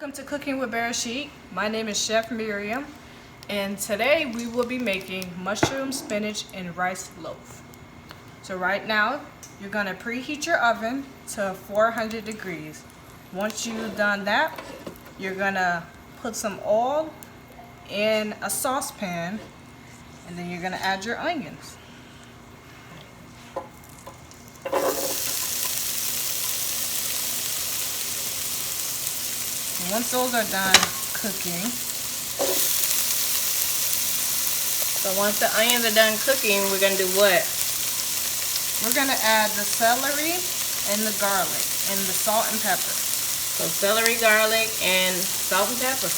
Welcome to Cooking with Bereshit. My name is Chef Miryam, and today we will be making mushroom spinach and rice loaf. So right now, you're going to preheat your oven to 400 degrees. Once you've done that, you're going to put some oil in a saucepan, and then you're going to add your onions. Once those are done cooking, so once the onions are done cooking, we're going to do what? We're going to add the celery and the garlic and the salt and pepper. So celery, garlic, and salt and pepper.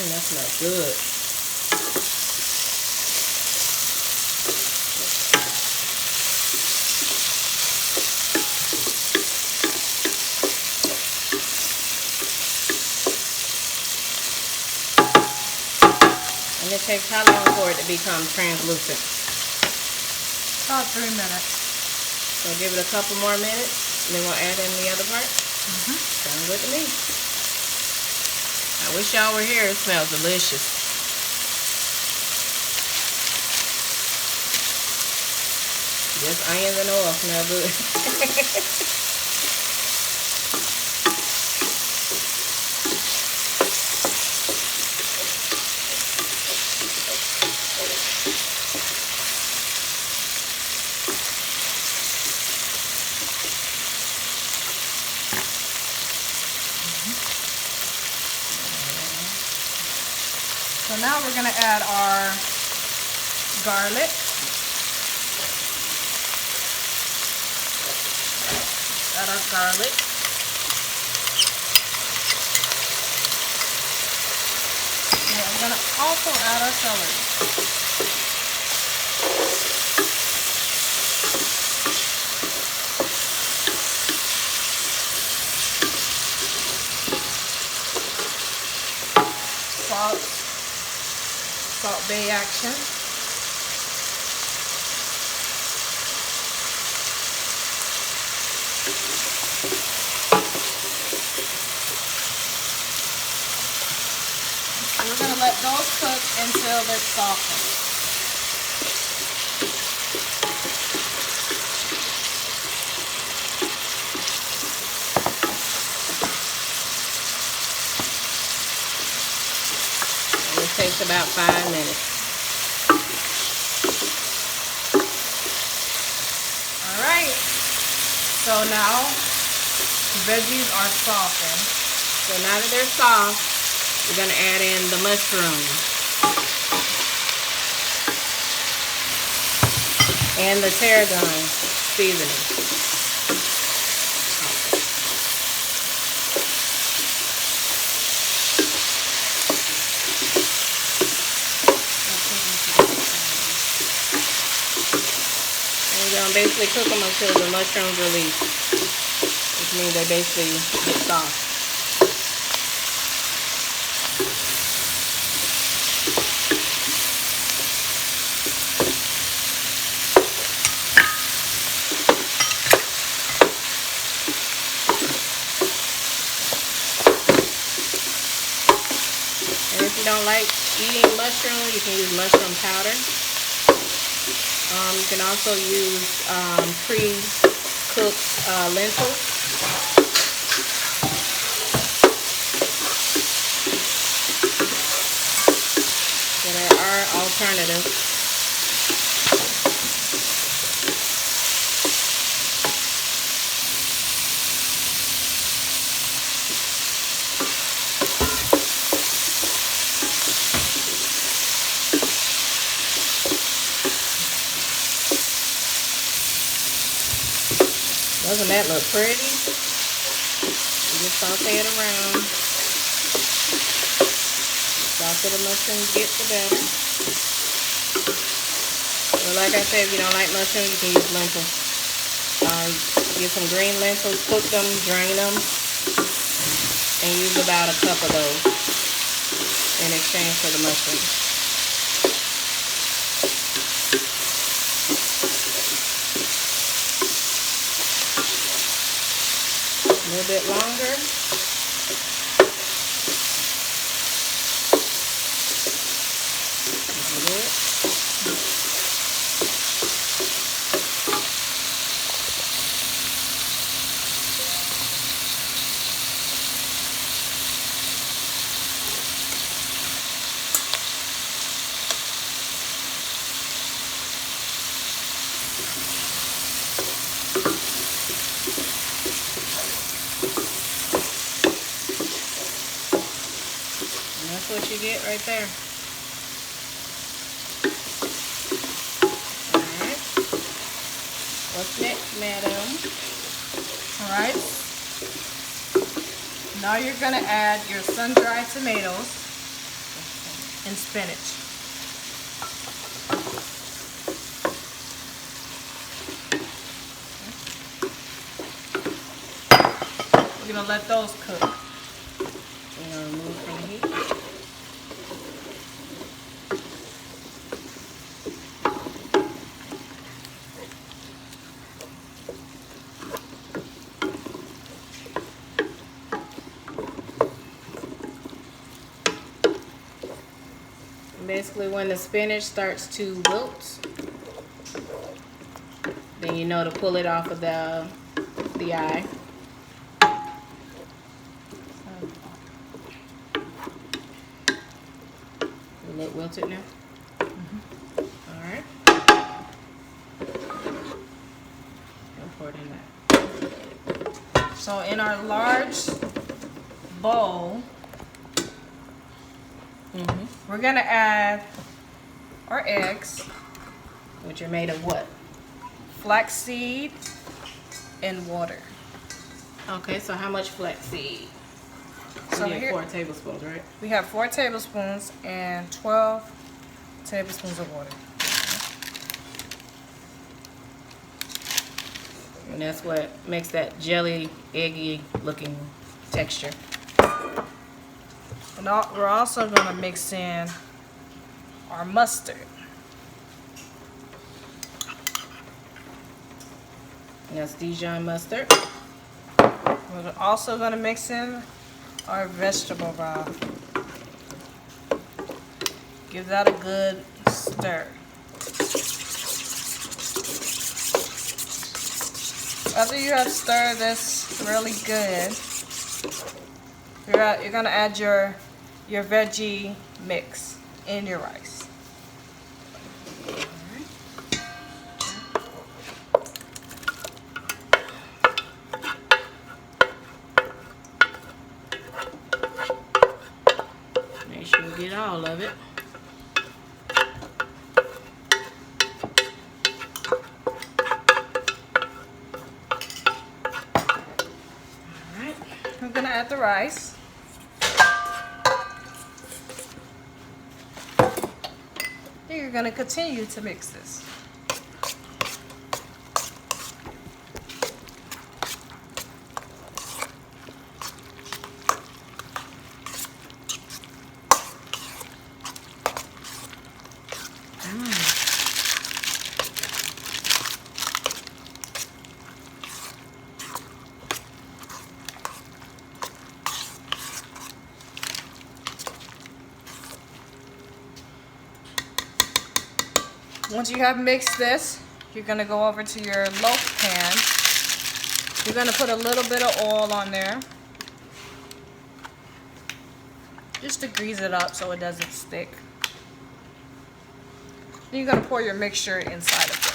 That smells good. And it takes how long for it to become translucent? About 3 minutes. So give it a couple more minutes, and then we'll add in the other part. Sounds good to me. I wish y'all were here. It smells delicious. Just onions and oil smell good. So now we're going to add our garlic. Add our garlic. And I'm going to also add our celery. Salt Bay action. So we're going to let those cook until they're softened. It takes about 5 minutes. Alright, so now the veggies are softened. So now that they're soft, we're going to add in the mushrooms and the tarragon seasoning. Basically cook them until the mushrooms release, which means they basically get soft. And if you don't like eating mushrooms, you can use mushroom powder. You can also use pre-cooked lentils. So there are alternatives. Doesn't that look pretty? You just saute it around. The softer the mushrooms get, the better. But like I said, if you don't like mushrooms, you can use lentils. Get some green lentils, cook them, drain them, and use about a cup of those in exchange for the mushrooms. A little bit longer. That's what you get right there. Alright. What's next, madam? Alright. Now you're going to add your sun-dried tomatoes and spinach. We're going to let those cook. We're going to remove from the heat. Basically, when the spinach starts to wilt, then you know to pull it off of the eye. Will it wilt it now? All right. Pour it in that. So in our large bowl, we're going to add our eggs. Which are made of what? Flaxseed and water. Okay, so how much flaxseed? So you get here 4 tablespoons, right? we have 4 tablespoons and 12 tablespoons of water. And that's what makes that jelly, eggy looking texture. And we're also going to mix in our mustard. And that's Dijon mustard. We're also going to mix in our vegetable broth. Give that a good stir. After you have stirred this really good, you're going to add your veggie mix in your rice. Make sure you get all of it. Alright. We're going to add the rice. Then you're going to continue to mix this. Once you have mixed this, you're going to go over to your loaf pan. You're going to put a little bit of oil on there, just to grease it up so it doesn't stick. Then you're going to pour your mixture inside of it.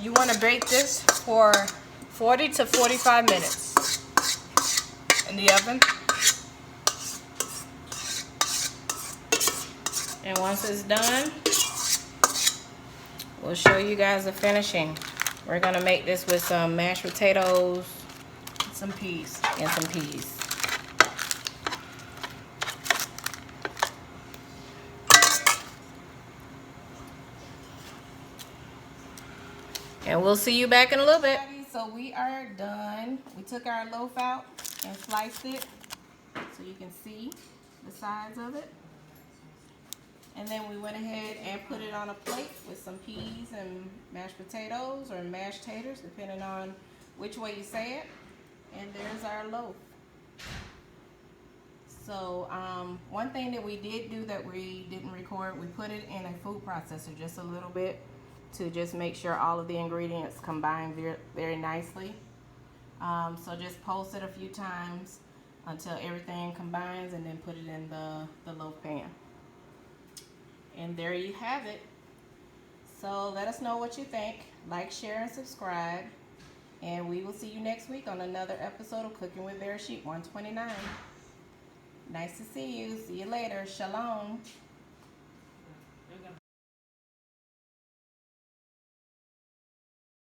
You want to bake this for 40 to 45 minutes in the oven. And once it's done, we'll show you guys the finishing. We're gonna make this with some mashed potatoes, some peas. and some peas. And we'll see you back in a little bit. So we are done. We took our loaf out and sliced it so you can see the sides of it. And then we went ahead and put it on a plate with some peas and mashed potatoes or mashed taters, depending on which way you say it. And there's our loaf. So one thing that we did do that we didn't record, we put it in a food processor just a little bit to just make sure all of the ingredients combine very nicely. So just pulse it a few times until everything combines, and then put it in the loaf pan. And there you have it. So let us know what you think. Like, share, and subscribe. And we will see you next week on another episode of Cooking with Bereshit 129. Nice to see you. See you later. Shalom.